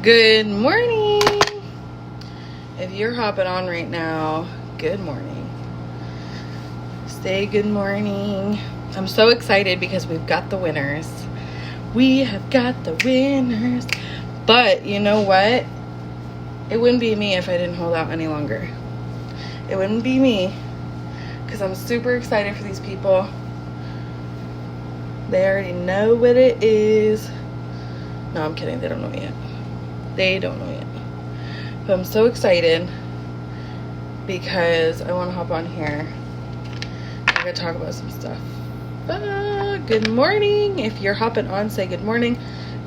Good morning. If you're hopping on right now, good morning. Say good morning. I'm so excited because we've got the winners. We have got the winners. But you know what? It wouldn't be me if I didn't hold out any longer. It wouldn't be me because I'm super excited for these people. They already know what it is. No, I'm kidding. They don't know yet. They don't know yet. But I'm so excited because I want to hop on here. I'm going to talk about some stuff. Good morning. If you're hopping on, say good morning.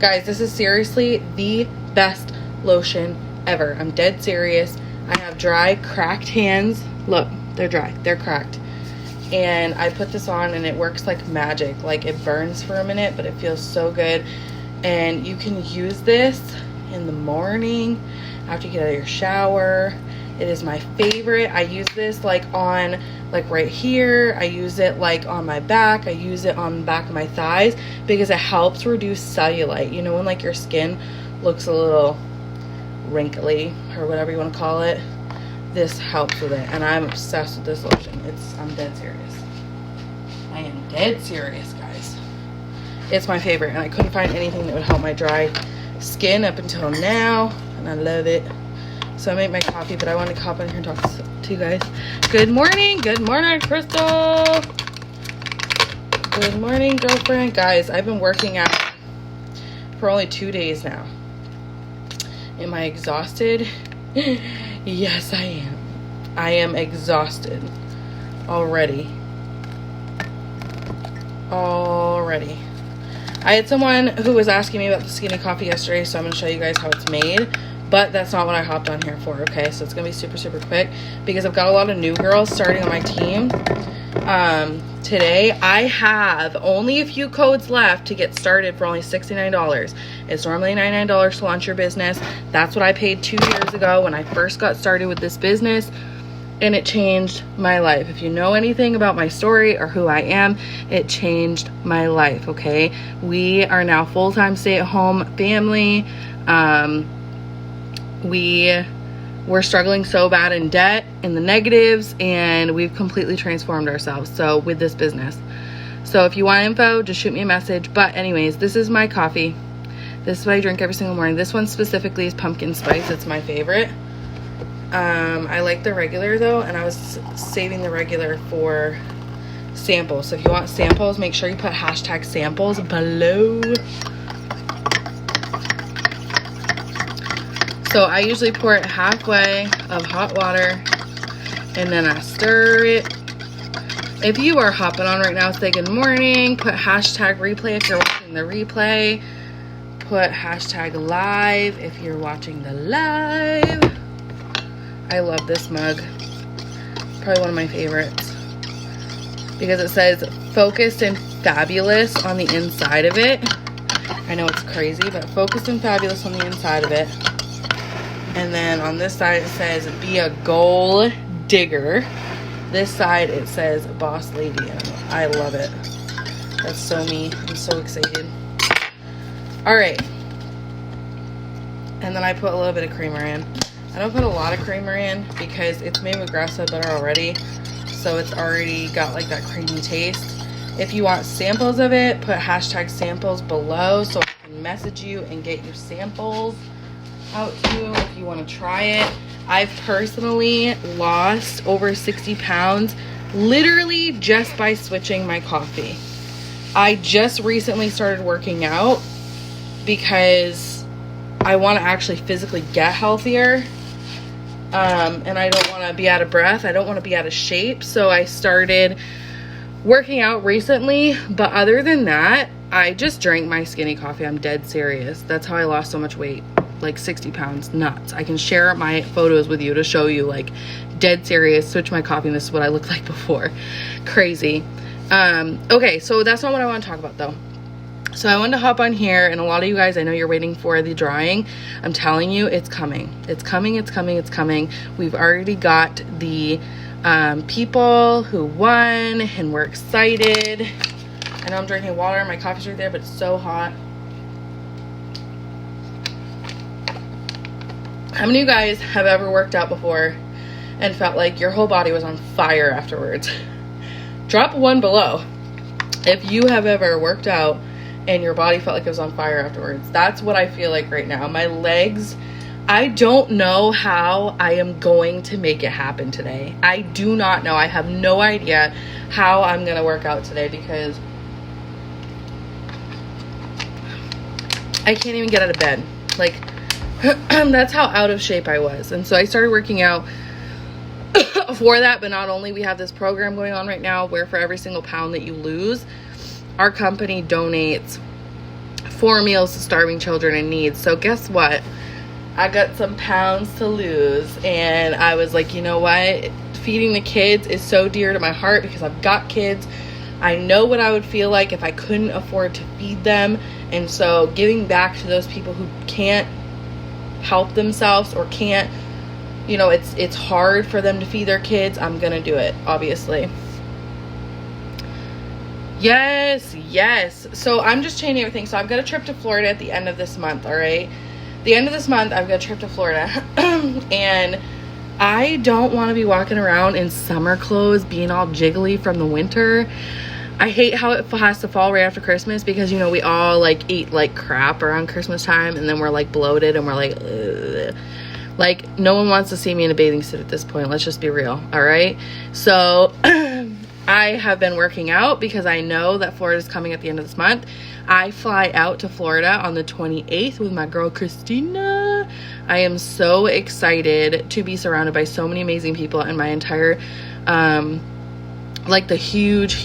Guys, this is seriously the best lotion ever. I'm dead serious. I have dry, cracked hands. Look, they're dry. They're cracked. And I put this on and it works like magic. Like it burns for a minute, but it feels so good. And you can use this in the morning after you get out of your shower. It is my favorite. I use this like on, like right here. I use it like on my back. I use it on the back of my thighs because it helps reduce cellulite. You know when like your skin looks a little wrinkly or whatever you want to call it? This helps with it. And I'm obsessed with this lotion. I'm dead serious. I am dead serious, guys. It's my favorite and I couldn't find anything that would help my dry skin up until now, and I love it. So I made my coffee, but I wanted to hop in here and talk to you guys. Good morning, Crystal. Good morning, girlfriend. Guys, I've been working out for only 2 days now. Am I exhausted? Yes, I am. I am exhausted already. I had someone who was asking me about the skinny coffee yesterday, so I'm going to show you guys how it's made. But that's not what I hopped on here for, okay? So it's going to be super, super quick because I've got a lot of new girls starting on my team. Today, I have only a few codes left to get started for only $69. It's normally $99 to launch your business. That's what I paid 2 years ago when I first got started with this business. And it changed my life. If you know anything about my story or who I am, it changed my life, okay? We are now full-time stay-at-home family. We were struggling so bad in debt, in the negatives, and we've completely transformed ourselves. So with this business. So if you want info, just shoot me a message. But anyways, this is my coffee. This is what I drink every single morning. This one specifically is pumpkin spice. It's my favorite. I like the regular though, and I was saving the regular for samples. So if you want samples, make sure you put hashtag samples below. So I usually pour it halfway of hot water and then I stir it. If you are hopping on right now, say good morning. Put hashtag replay if you're watching the replay. Put hashtag live if you're watching the live. I love this mug. Probably one of my favorites. Because it says focused and fabulous on the inside of it. I know it's crazy, but focused and fabulous on the inside of it. And then on this side it says be a goal digger. This side it says boss lady. I love it. That's so me. I'm so excited. Alright. And then I put a little bit of creamer in. I don't put a lot of creamer in because it's made with grass-fed butter already. So it's already got like that creamy taste. If you want samples of it, put hashtag samples below so I can message you and get your samples out to you if you want to try it. I've personally lost over 60 pounds literally just by switching my coffee. I just recently started working out because I want to actually physically get healthier. And I don't want to be out of breath. I don't want to be out of shape. So I started working out recently. But other than that, I just drank my skinny coffee. I'm dead serious. That's how I lost so much weight. Like 60 pounds. Nuts. I can share my photos with you to show you, like, dead serious. Switch my coffee and this is what I looked like before. Crazy. Okay, so that's not what I want to talk about though. So I wanted to hop on here, and a lot of you guys, I know you're waiting for the drawing. I'm telling you, it's coming. It's coming, it's coming, it's coming. We've already got the people who won, and we're excited. I know I'm drinking water. My coffee's right there, but it's so hot. How many of you guys have ever worked out before and felt like your whole body was on fire afterwards? Drop one below if you have ever worked out and your body felt like it was on fire afterwards. That's what I feel like right now. My legs, I don't know how I am going to make it happen today. I do not know. I have no idea how I'm going to work out today because I can't even get out of bed. Like, that's how out of shape I was. And so I started working out for that. But not only, we have this program going on right now where for every single pound that you lose, our company donates 4 meals to starving children in need. So guess what? I got some pounds to lose. And I was like, you know what? Feeding the kids is so dear to my heart because I've got kids. I know what I would feel like if I couldn't afford to feed them. And so giving back to those people who can't help themselves or can't, you know, it's hard for them to feed their kids, I'm gonna do it, obviously. Yes. So I'm just changing everything. So I've got a trip to Florida at the end of this month, all right? The end of this month, I've got a trip to Florida. And I don't want to be walking around in summer clothes, being all jiggly from the winter. I hate how it has to fall right after Christmas because, you know, we all like eat like crap around Christmas time and then we're like bloated and we're like, ugh. Like no one wants to see me in a bathing suit at this point. Let's just be real. All right. So I have been working out because I know that Florida is coming at the end of this month. I fly out to Florida on the 28th with my girl Christina. I am so excited to be surrounded by so many amazing people and my entire like the huge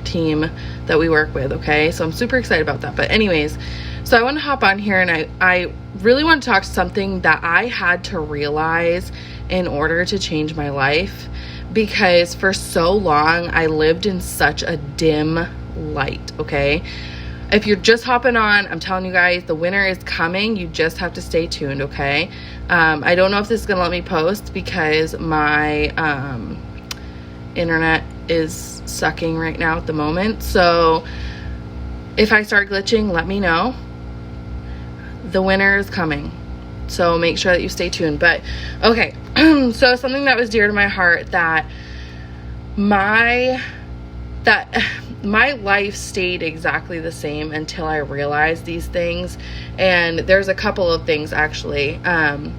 team that we work with. Okay, so I'm super excited about that. But anyways, so I want to hop on here and I really want to talk something that I had to realize in order to change my life, because for so long I lived in such a dim light. Okay, if you're just hopping on, I'm telling you guys, the winter is coming. You just have to stay tuned. Okay, I don't know if this is gonna let me post because my internet is sucking right now at the moment. So if I start glitching, let me know. The winter is coming, so make sure that you stay tuned. But okay, so something that was dear to my heart, that my life stayed exactly the same until I realized these things. And there's a couple of things actually, and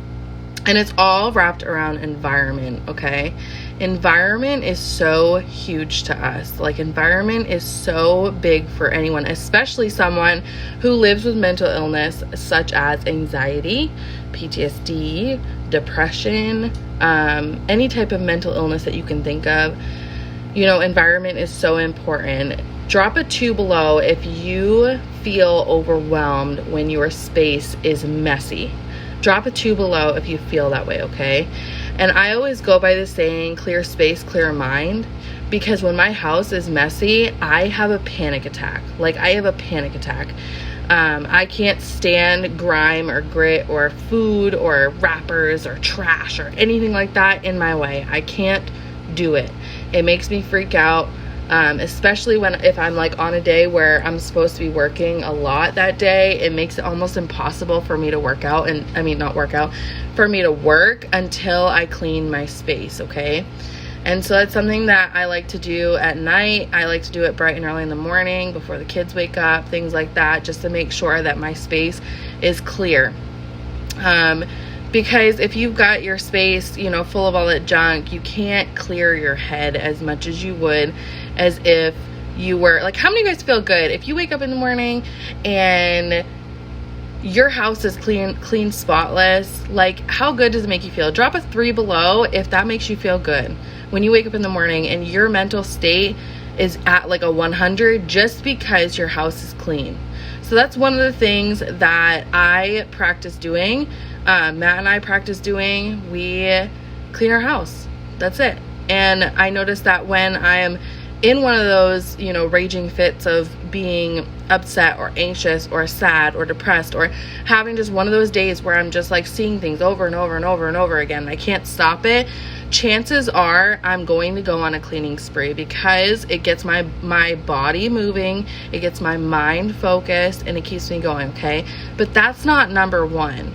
it's all wrapped around environment. Okay, environment is so huge to us. Like, environment is so big for anyone, especially someone who lives with mental illness such as anxiety, PTSD, depression, any type of mental illness that you can think of. You know, environment is so important. Drop a 2 below if you feel overwhelmed when your space is messy. Drop a 2 below if you feel that way, okay? And I always go by the saying, clear space, clear mind, because when my house is messy, I have a panic attack. Like, I have a panic attack. I can't stand grime or grit or food or wrappers or trash or anything like that in my way. I can't do it. It makes me freak out. Especially if I'm like on a day where I'm supposed to be working a lot that day, it makes it almost impossible for me to work out, and for me to work until I clean my space. Okay. And so that's something that I like to do at night. I like to do it bright and early in the morning before the kids wake up, things like that, just to make sure that my space is clear. Because if you've got your space, you know, full of all that junk, you can't clear your head as much as you would as if you were, like, how many of you guys feel good if you wake up in the morning and your house is clean, spotless? Like, how good does it make you feel? Drop a 3 below if that makes you feel good when you wake up in the morning and your mental state is at like a 100 just because your house is clean. So that's one of the things that I practice doing. Matt and I practice doing. We clean our house. That's it. And I notice that when I am in one of those, you know, raging fits of being upset or anxious or sad or depressed, or having just one of those days where I'm just like seeing things over and over and over and over again, I can't stop it, chances are I'm going to go on a cleaning spree, because it gets my body moving, it gets my mind focused, and it keeps me going. Okay, but that's not number one.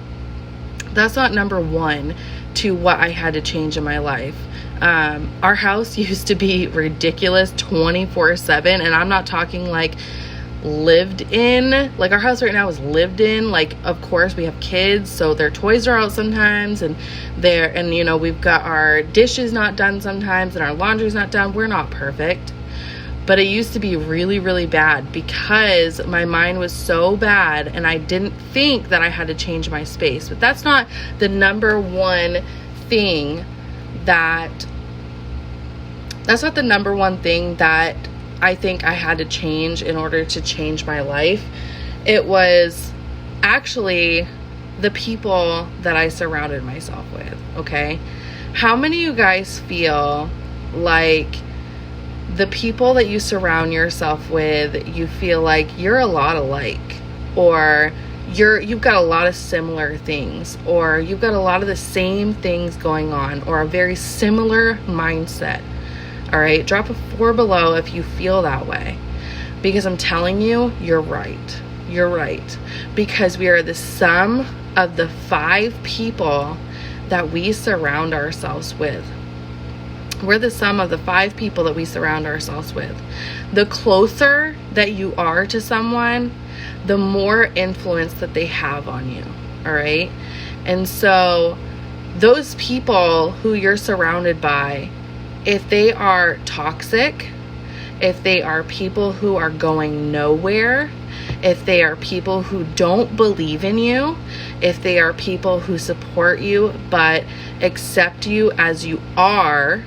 That's not number one to what I had to change in my life. Our house used to be ridiculous 24/7, and I'm not talking like lived in. Like, our house right now is lived in. Like, of course we have kids, so their toys are out sometimes, and you know, we've got our dishes not done sometimes, and our laundry's not done. We're not perfect, but it used to be really, really bad because my mind was so bad, and I didn't think that I had to change my space. But that's not the number one thing that I think I had to change in order to change my life. It was actually the people that I surrounded myself with, okay? How many of you guys feel like the people that you surround yourself with, you feel like you're a lot alike, or you've got a lot of similar things, or you've got a lot of the same things going on, or a very similar mindset? All right, drop a 4 below if you feel that way, because I'm telling you, you're right. You're right, because we are the sum of the 5 people that we surround ourselves with. We're the sum of the 5 people that we surround ourselves with. The closer that you are to someone, the more influence that they have on you, all right? And so those people who you're surrounded by, if they are toxic, if they are people who are going nowhere, if they are people who don't believe in you, if they are people who support you but accept you as you are,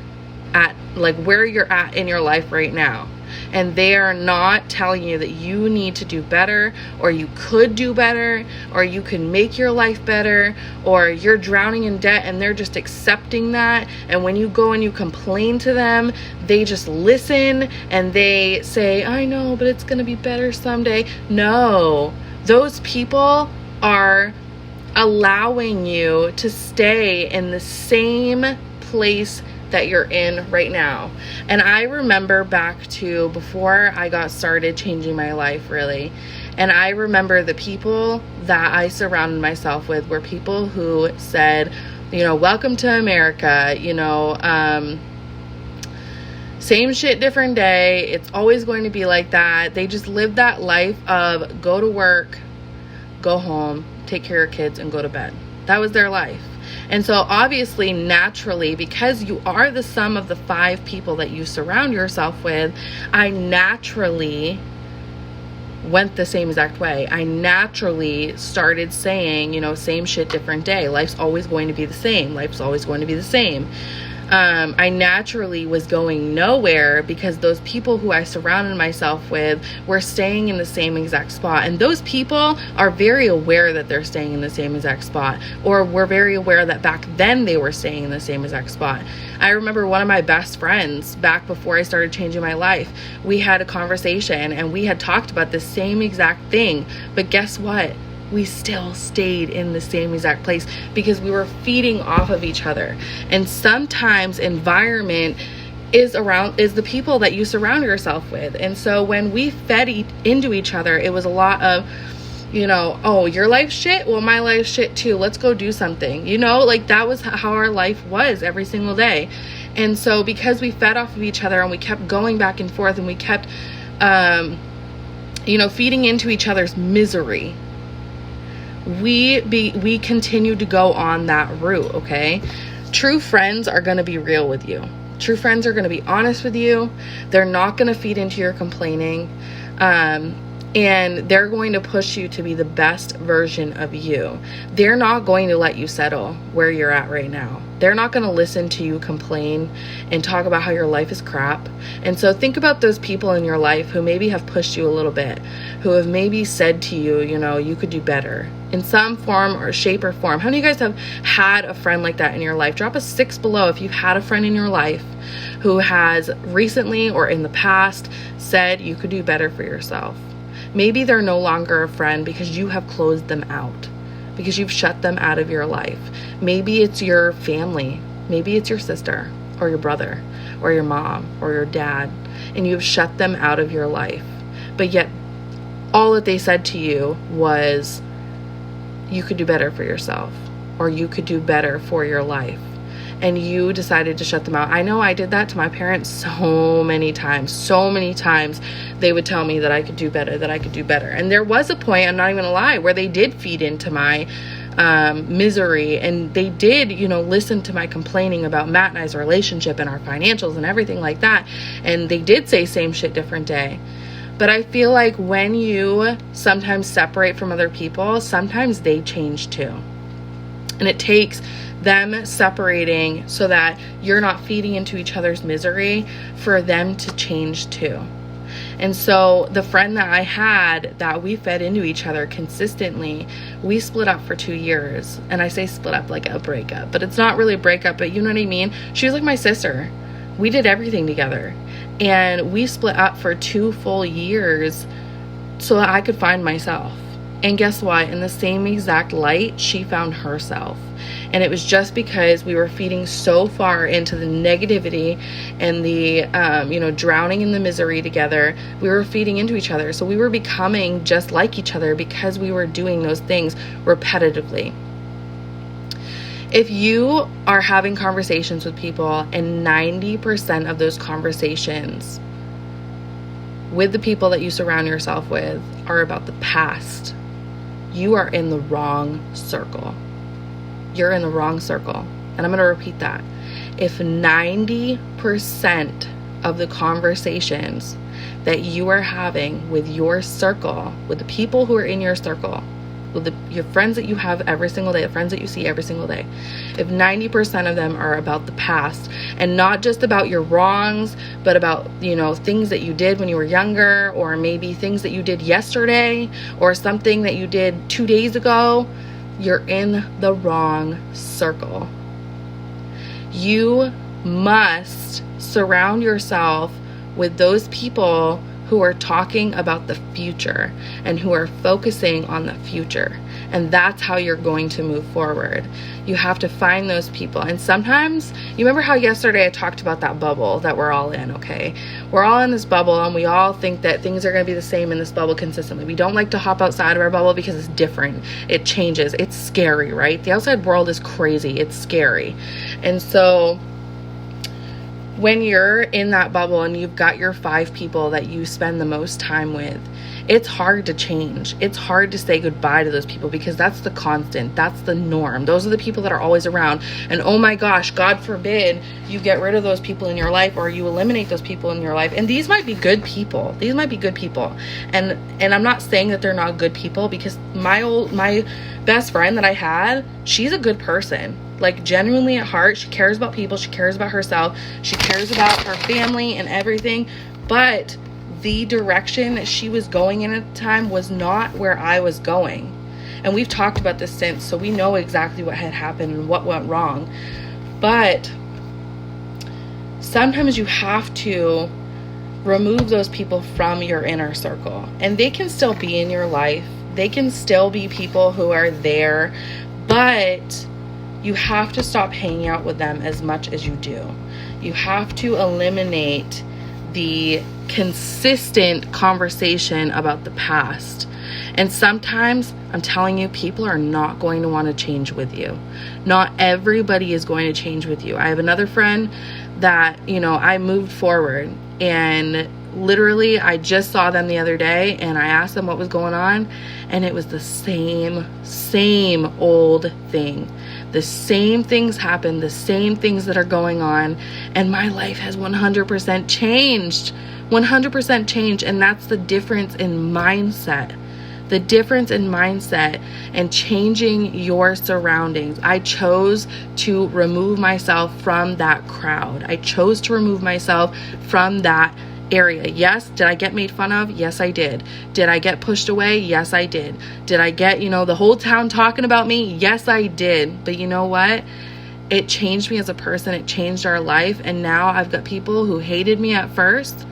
at like where you're at in your life right now, and they are not telling you that you need to do better, or you could do better, or you can make your life better, or you're drowning in debt, and they're just accepting that, and when you go and you complain to them, they just listen and they say, I know, but it's gonna be better someday. No, those people are allowing you to stay in the same place that you're in right now. And I remember back to before I got started changing my life, really, and I remember the people that I surrounded myself with were people who said, you know, welcome to America, you know, same shit, different day. It's always going to be like that. They just live that life of go to work, go home, take care of kids, and go to bed. That was their life. And so obviously, naturally, because you are the sum of the 5 people that you surround yourself with, I naturally went the same exact way. I naturally started saying, you know, same shit, different day. Life's always going to be the same. Life's always going to be the same. I naturally was going nowhere because those people who I surrounded myself with were staying in the same exact spot. And those people are very aware that they're staying in the same exact spot, or were very aware that back then they were staying in the same exact spot. I remember one of my best friends back before I started changing my life, we had a conversation and we had talked about the same exact thing. But guess what? We still stayed in the same exact place because we were feeding off of each other. And sometimes environment is the people that you surround yourself with. And so when we fed into each other, it was a lot of, you know, oh, your life's shit, well, my life's shit too, let's go do something, you know, like that was how our life was every single day. And so because we fed off of each other and we kept going back and forth, and we kept you know, feeding into each other's misery, we continue to go on that route, okay? True friends are going to be real with you. True friends are going to be honest with you. They're not going to feed into your complaining. And they're going to push you to be the best version of you. They're not going to let you settle where you're at right now. They're not going to listen to you complain and talk about how your life is crap. And so think about those people in your life who maybe have pushed you a little bit, who have maybe said to you, you know, you could do better in some form or shape or form. How many of you guys have had a friend like that in your life? Drop a 6 below if you've had a friend in your life who has recently or in the past said you could do better for yourself. Maybe they're no longer a friend because you have closed them out, because you've shut them out of your life. Maybe it's your family. Maybe it's your sister or your brother or your mom or your dad, and you've shut them out of your life. But yet all that they said to you was, you could do better for yourself. or you could do better for your life. And you decided to shut them out. I know I did that to my parents so many times. So many times they would tell me that I could do better, that I could do better. And there was a point, I'm not even gonna lie, where they did feed into my misery, and they did, listen to my complaining about Matt and I's relationship and our financials and everything like that. And they did say same shit, different day. But I feel like when you sometimes separate from other people, sometimes they change too. And it takes them separating so that you're not feeding into each other's misery for them to change too. And so the friend that I had that we fed into each other consistently, we split up for 2 years. And I say split up like a breakup, but it's not really a breakup, but you know what I mean? She was like my sister. We did everything together. And we split up for 2 full years so that I could find myself. And guess what? In the same exact light, she found herself. And it was just because we were feeding so far into the negativity and the, drowning in the misery together. We were feeding into each other. So we were becoming just like each other because we were doing those things repetitively. If you are having conversations with people and 90% of those conversations with the people that you surround yourself with are about the past, you are in the wrong circle. You're in the wrong circle. And I'm going to repeat that. If 90% of the conversations that you are having with your circle, with the people who are in your circle, with your friends that you have every single day, the friends that you see every single day, if 90% of them are about the past and not just about your wrongs, but about, things that you did when you were younger, or maybe things that you did yesterday, or something that you did 2 days ago, you're in the wrong circle. You must surround yourself with those people who are talking about the future and who are focusing on the future. And that's how you're going to move forward. You have to find those people. And sometimes, you remember how yesterday I talked about that bubble that we're all in, okay? We're all in this bubble and we all think that things are going to be the same in this bubble consistently. We don't like to hop outside of our bubble because it's different. It changes. It's scary, right? The outside world is crazy. It's scary. And so when you're in that bubble and you've got your 5 people that you spend the most time with, it's hard to change. It's hard to say goodbye to those people because that's the constant. That's the norm. Those are the people that are always around. And oh my gosh, God forbid you get rid of those people in your life or you eliminate those people in your life. And these might be good people. These might be good people. And I'm not saying that they're not good people, because my best friend that I had, she's a good person. Like, genuinely at heart, she cares about people. She cares about herself. She cares about her family and everything. But the direction that she was going in at the time was not where I was going. And we've talked about this since, so we know exactly what had happened and what went wrong. But sometimes you have to remove those people from your inner circle. And they can still be in your life. They can still be people who are there. But you have to stop hanging out with them as much as you do. You have to eliminate the consistent conversation about the past. And sometimes, I'm telling you, people are not going to want to change with you. Not everybody is going to change with you. I have another friend that, I moved forward, and literally I just saw them the other day and I asked them what was going on, and it was the same old thing. The same things happen, the same things that are going on, and my life has 100% changed. 100% changed, and that's the difference in mindset. The difference in mindset and changing your surroundings. I chose to remove myself from that crowd. I chose to remove myself from that area. Yes, did I get made fun of? Yes, I did. Did I get pushed away? Yes, I did. Did I get, the whole town talking about me? Yes, I did. But you know what? It changed me as a person. It changed our life. And now I've got people who hated me at first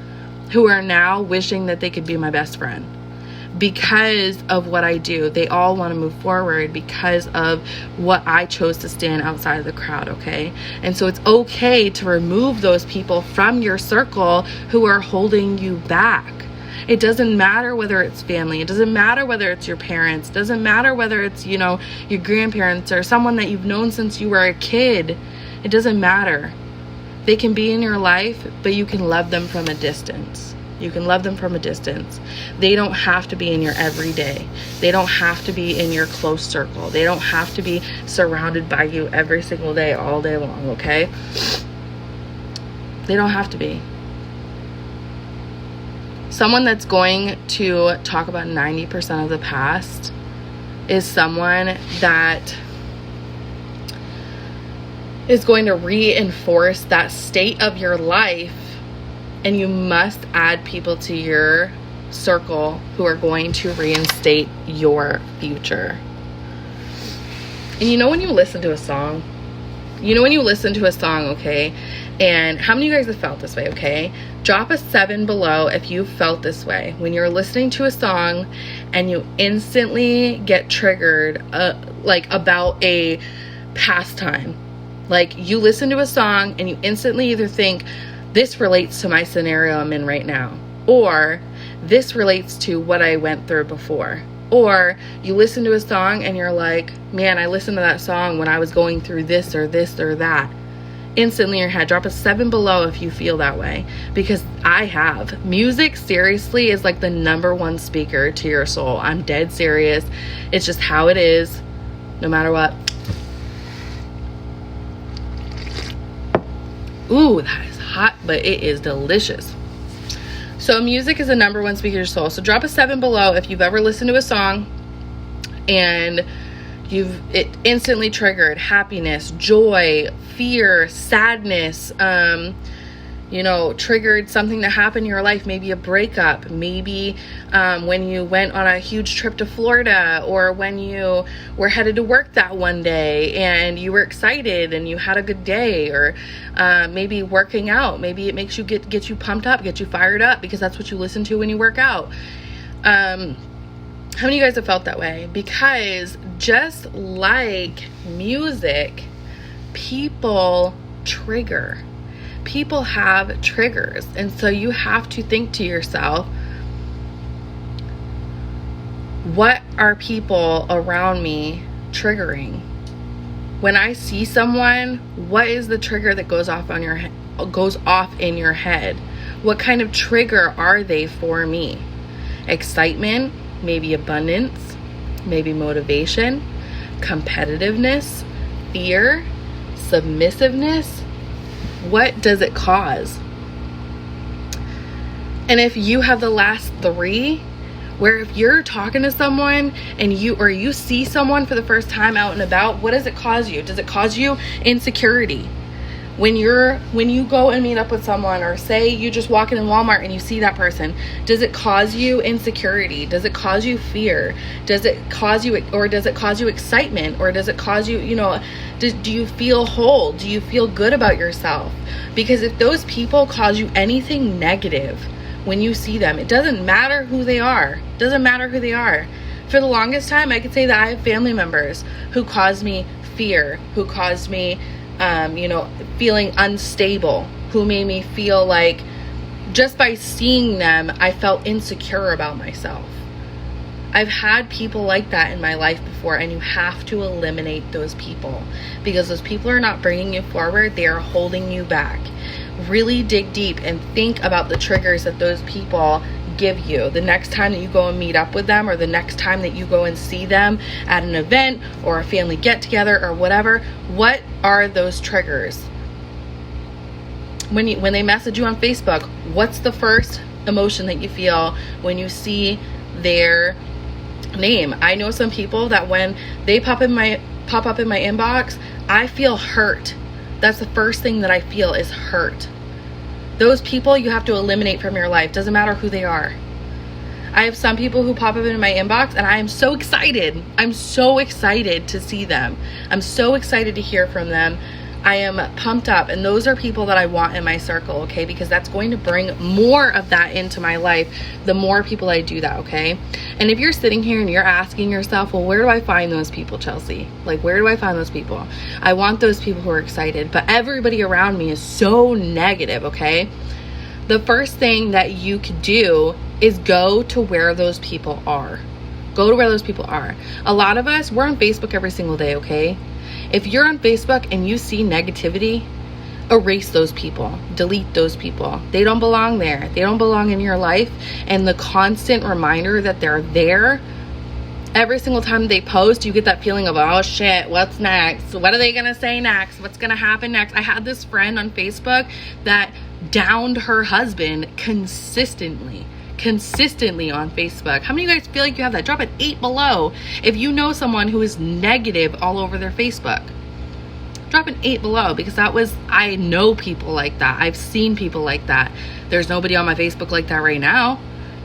who are now wishing that they could be my best friend because of what I do. They all want to move forward because of what I chose to stand outside of the crowd, okay? And so it's okay to remove those people from your circle who are holding you back. It doesn't matter whether it's family. It doesn't matter whether it's your parents. It doesn't matter whether it's, you know, your grandparents or someone that you've known since you were a kid. It doesn't matter. They can be in your life, but you can love them from a distance. You can love them from a distance. They don't have to be in your everyday. They don't have to be in your close circle. They don't have to be surrounded by you every single day, all day long, okay? They don't have to be. Someone that's going to talk about 90% of the past is someone that is going to reinforce that state of your life, and you must add people to your circle who are going to reinstate your future. And you know when you listen to a song, okay, and how many of you guys have felt this way, okay? Drop a 7 below if you felt this way. When you're listening to a song and you instantly get triggered like about a pastime. Like you listen to a song and you instantly either think, this relates to my scenario I'm in right now, or this relates to what I went through before. Or you listen to a song and you're like, man, I listened to that song when I was going through this or that. Instantly in your head. Drop a 7 below if you feel that way, because I have. Music seriously is like the #1 speaker to your soul. I'm dead serious. It's just how it is, no matter what. Ooh, that is hot, but it is delicious. So music is the #1 speaker to your soul. So drop a 7 below if you've ever listened to a song and it instantly triggered happiness, joy, fear, sadness, triggered something that happened in your life, maybe a breakup, maybe when you went on a huge trip to Florida, or when you were headed to work that one day and you were excited and you had a good day, or maybe working out, maybe it makes you get you pumped up, get you fired up, because that's what you listen to when you work out. How many of you guys have felt that way? Because just like music, people trigger. People have triggers. And so you have to think to yourself, what are people around me triggering? When I see someone, what is the trigger that goes off in your head? What kind of trigger are they for me? Excitement, maybe abundance, maybe motivation, competitiveness, fear, submissiveness. What does it cause? And if you have the last 3, where if you're talking to someone and you see someone for the first time out and about, what does it cause you? Does it cause you insecurity? When you go and meet up with someone, or say you just walk in Walmart and you see that person, does it cause you insecurity? Does it cause you fear? Does it cause you excitement? Or does it cause you, do you feel whole? Do you feel good about yourself? Because if those people cause you anything negative when you see them, it doesn't matter who they are. It doesn't matter who they are. For the longest time, I could say that I have family members who caused me fear, who caused me feeling unstable, who made me feel like just by seeing them, I felt insecure about myself. I've had people like that in my life before, and you have to eliminate those people, because those people are not bringing you forward. They are holding you back. Really dig deep and think about the triggers that those people give you. The next time that you go and meet up with them, or the next time that you go and see them at an event or a family get together or whatever, what are those triggers? When they message you on Facebook, what's the first emotion that you feel when you see their name? I know some people that when they pop up in my inbox, I feel hurt. That's the first thing that I feel, is hurt. Those people you have to eliminate from your life. Doesn't matter who they are. I have some people who pop up in my inbox and I am so excited. I'm so excited to see them. I'm so excited to hear from them. I am pumped up, and those are people that I want in my circle, okay? Because that's going to bring more of that into my life the more people I do that, okay? And if you're sitting here and you're asking yourself, well, where do I find those people, Chelsea? Like, where do I find those people? I want those people who are excited, but everybody around me is so negative, okay? The first thing that you could do is go to where those people are. Go to where those people are. A lot of us, we're on Facebook every single day, okay? If you're on Facebook and you see negativity, erase those people, delete those people. They don't belong there. They don't belong in your life. And the constant reminder that they're there, every single time they post, you get that feeling of, oh shit, what's next? What are they gonna say next? What's gonna happen next? I had this friend on Facebook that downed her husband consistently on Facebook. How many of you guys feel like you have that? Drop an 8 below if you know someone who is negative all over their Facebook. Drop an 8 below, because I know people like that. I've seen people like that. There's nobody on my Facebook like that right now.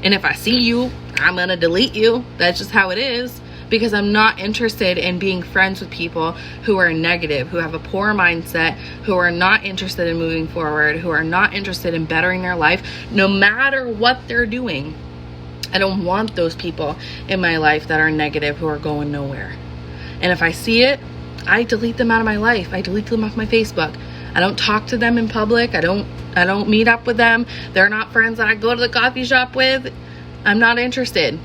And if I see you, I'm gonna delete you. That's just how it is, because I'm not interested in being friends with people who are negative, who have a poor mindset, who are not interested in moving forward, who are not interested in bettering their life, no matter what they're doing. I don't want those people in my life that are negative, who are going nowhere. And if I see it, I delete them out of my life. I delete them off my Facebook. I don't talk to them in public. I don't meet up with them. They're not friends that I go to the coffee shop with. I'm not interested.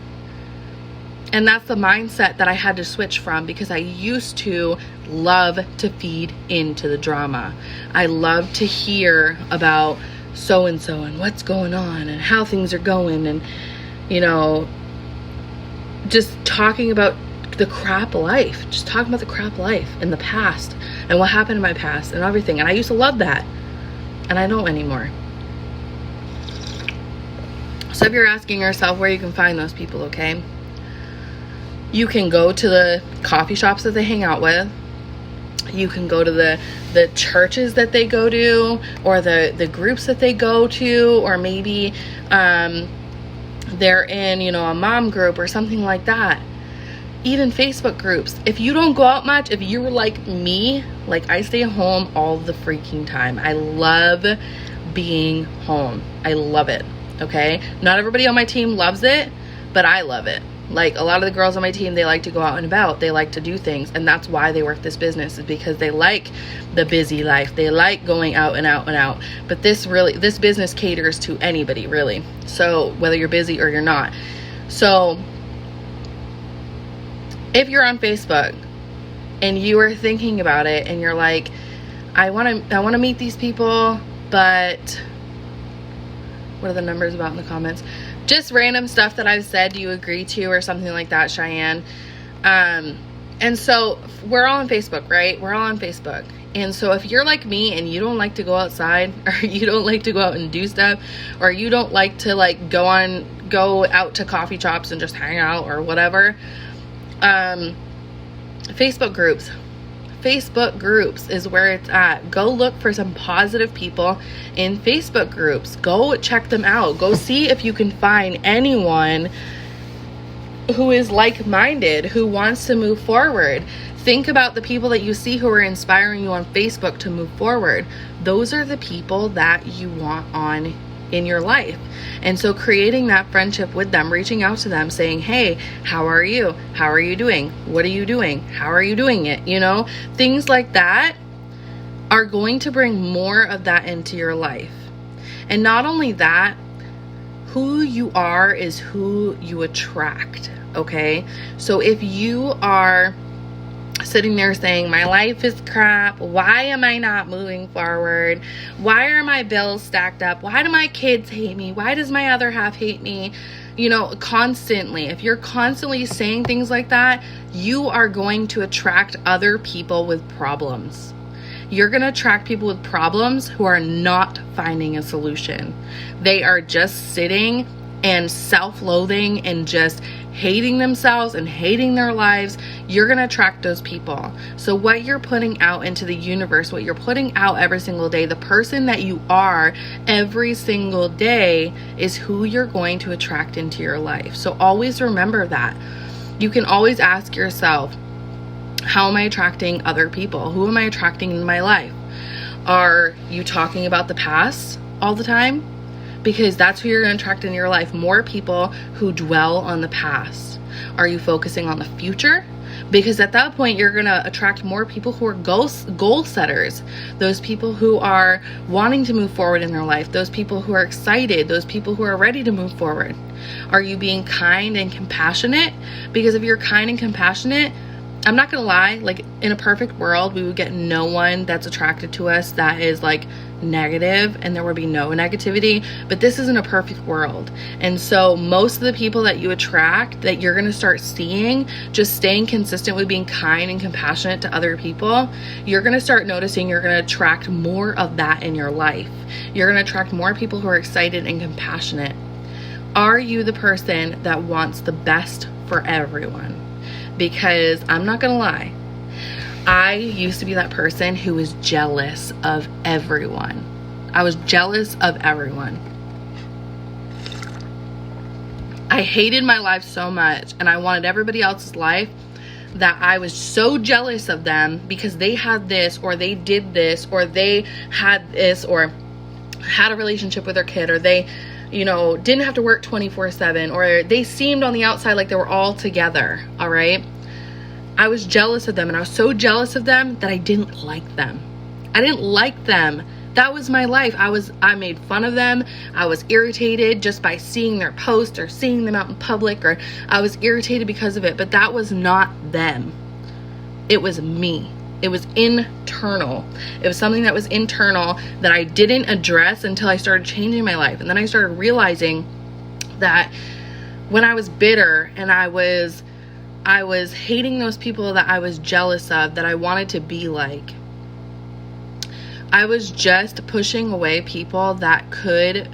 And that's the mindset that I had to switch from, because I used to love to feed into the drama. I love to hear about so-and-so and what's going on and how things are going, and, you know, just talking about the crap life, just talking about the crap life in the past and what happened in my past and everything. And I used to love that, and I don't anymore. So if you're asking yourself where you can find those people, okay, you can go to the coffee shops that they hang out with. You can go to the churches that they go to, or the groups that they go to, or maybe they're in, you know, a mom group or something like that. Even Facebook groups. If you don't go out much, if you're like me, like I stay home all the freaking time. I love being home. I love it, okay? Not everybody on my team loves it, but I love it. Like, a lot of the girls on my team, they like to go out and about. They like to do things, and that's why they work this business, is because they like the busy life. They like going out and out and out. But this business caters to anybody, really. So whether you're busy or you're not. So if you're on Facebook and you are thinking about it and you're like, I want to meet these people, but what are the numbers about in the comments? Just random stuff that I've said, do you agree to, or something like that, Cheyenne. And so we're all on Facebook, right? We're all on Facebook. And so if you're like me and you don't like to go outside, or you don't like to go out and do stuff, or you don't like to like go out to coffee shops and just hang out or whatever, Facebook groups is where it's at. Go look for some positive people in Facebook groups. Go check them out. Go see if you can find anyone who is like-minded, who wants to move forward. Think about the people that you see who are inspiring you on Facebook to move forward. Those are the people that you want on in your life. And so creating that friendship with them, reaching out to them, saying, hey, how are you? How are you doing? What are you doing? How are you doing it? You know, things like that are going to bring more of that into your life. And not only that, who you are is who you attract, okay? So if you are sitting there saying, my life is crap, why am I not moving forward, why are my bills stacked up, why do my kids hate me, why does my other half hate me, you know, constantly, if you're constantly saying things like that, you are going to attract other people with problems. You're going to attract people with problems who are not finding a solution. They are just sitting and self-loathing and just hating themselves and hating their lives. You're going to attract those people. So what you're putting out into the universe, what you're putting out every single day, the person that you are every single day is who you're going to attract into your life. So always remember that. You can always ask yourself, how am I attracting other people? Who am I attracting in my life? Are you talking about the past all the time? Because that's who you're going to attract in your life. More people who dwell on the past. Are you focusing on the future? Because at that point, you're going to attract more people who are goal setters, those people who are wanting to move forward in their life, those people who are excited, those people who are ready to move forward. Are you being kind and compassionate? Because if you're kind and compassionate, I'm not gonna lie, like in a perfect world, we would get no one that's attracted to us that is like negative, and there would be no negativity. But this isn't a perfect world. And so most of the people that you attract, that you're gonna start seeing, just staying consistent with being kind and compassionate to other people, you're gonna start noticing you're gonna attract more of that in your life. You're gonna attract more people who are excited and compassionate. Are you the person that wants the best for everyone? Because I'm not gonna lie, I used to be that person who was jealous of everyone. I was jealous of everyone. I hated my life so much, and I wanted everybody else's life, that I was so jealous of them because they had this, or they did this, or they had this, or had a relationship with their kid, or they, you know, didn't have to work 24/7, or they seemed on the outside like they were all together. All right. I was jealous of them, and I was so jealous of them that I didn't like them. I didn't like them. That was my life. I made fun of them. I was irritated just by seeing their posts or seeing them out in public, or I was irritated because of it, but that was not them. It was me. It was internal. It was something that was internal that I didn't address until I started changing my life. And then I started realizing that when I was bitter and I was hating those people that I was jealous of, that I wanted to be like, I was just pushing away people that could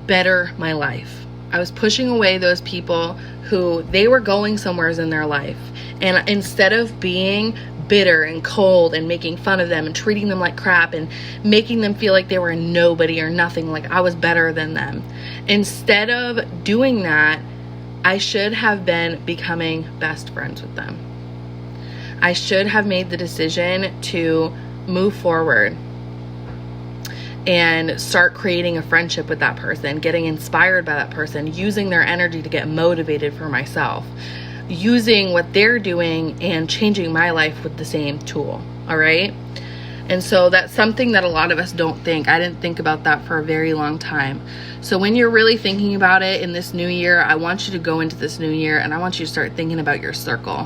better my life. I was pushing away those people who they were going somewhere in their life. And instead of being bitter and cold and making fun of them and treating them like crap and making them feel like they were nobody or nothing, like I was better than them, instead of doing that, I should have been becoming best friends with them. I should have made the decision to move forward and start creating a friendship with that person, getting inspired by that person, using their energy to get motivated for myself, using what they're doing and changing my life with the same tool. All right. And so that's something that a lot of us don't think. I didn't think about that for a very long time. So when you're really thinking about it in this new year, I want you to go into this new year and I want you to start thinking about your circle.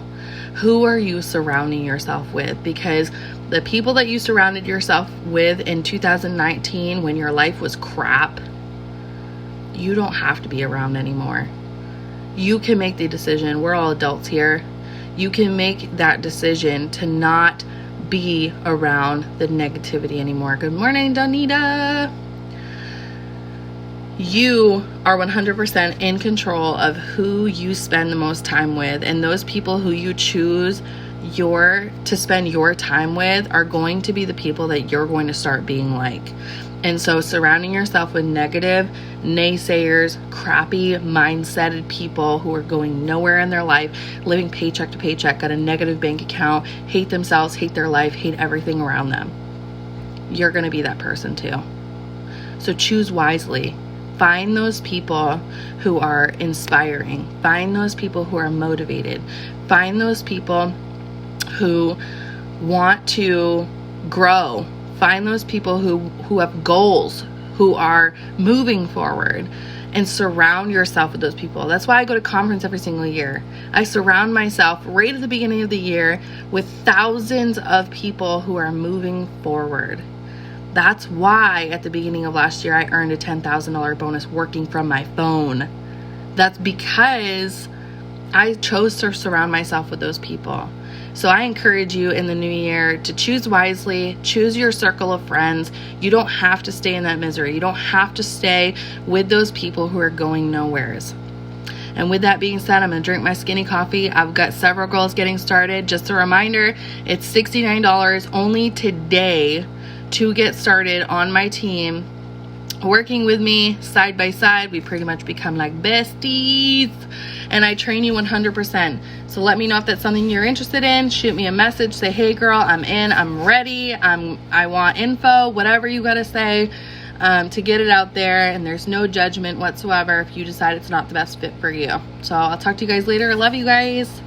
Who are you surrounding yourself with? Because the people that you surrounded yourself with in 2019, when your life was crap, you don't have to be around anymore. You can make the decision. We're all adults here. You can make that decision to not be around the negativity anymore. Good morning, Donita. You are 100% in control of who you spend the most time with, and those people who you choose to spend your time with are going to be the people that you're going to start being like. And so surrounding yourself with negative, naysayers, crappy mindseted people who are going nowhere in their life, living paycheck to paycheck, got a negative bank account, hate themselves, hate their life, hate everything around them. You're going to be that person too. So choose wisely. Find those people who are inspiring. Find those people who are motivated. Find those people who want to grow. Find those people who have goals, who are moving forward, and surround yourself with those people. That's why I go to conference every single year. I surround myself right at the beginning of the year with thousands of people who are moving forward. That's why at the beginning of last year, I earned a $10,000 bonus working from my phone. That's because I chose to surround myself with those people. So I encourage you in the new year to choose wisely, choose your circle of friends. You don't have to stay in that misery. You don't have to stay with those people who are going nowheres. And with that being said, I'm going to drink my skinny coffee. I've got several goals getting started. Just a reminder, it's $69 only today to get started on my team. Working with me side by side, we pretty much become like besties, and I train you 100%. So let me know if that's something you're interested in. Shoot me a message, say, hey girl, I'm in, I'm ready, I want info, whatever you gotta say to get it out there. And there's no judgment whatsoever if you decide it's not the best fit for you. So I'll talk to you guys later. I love you guys.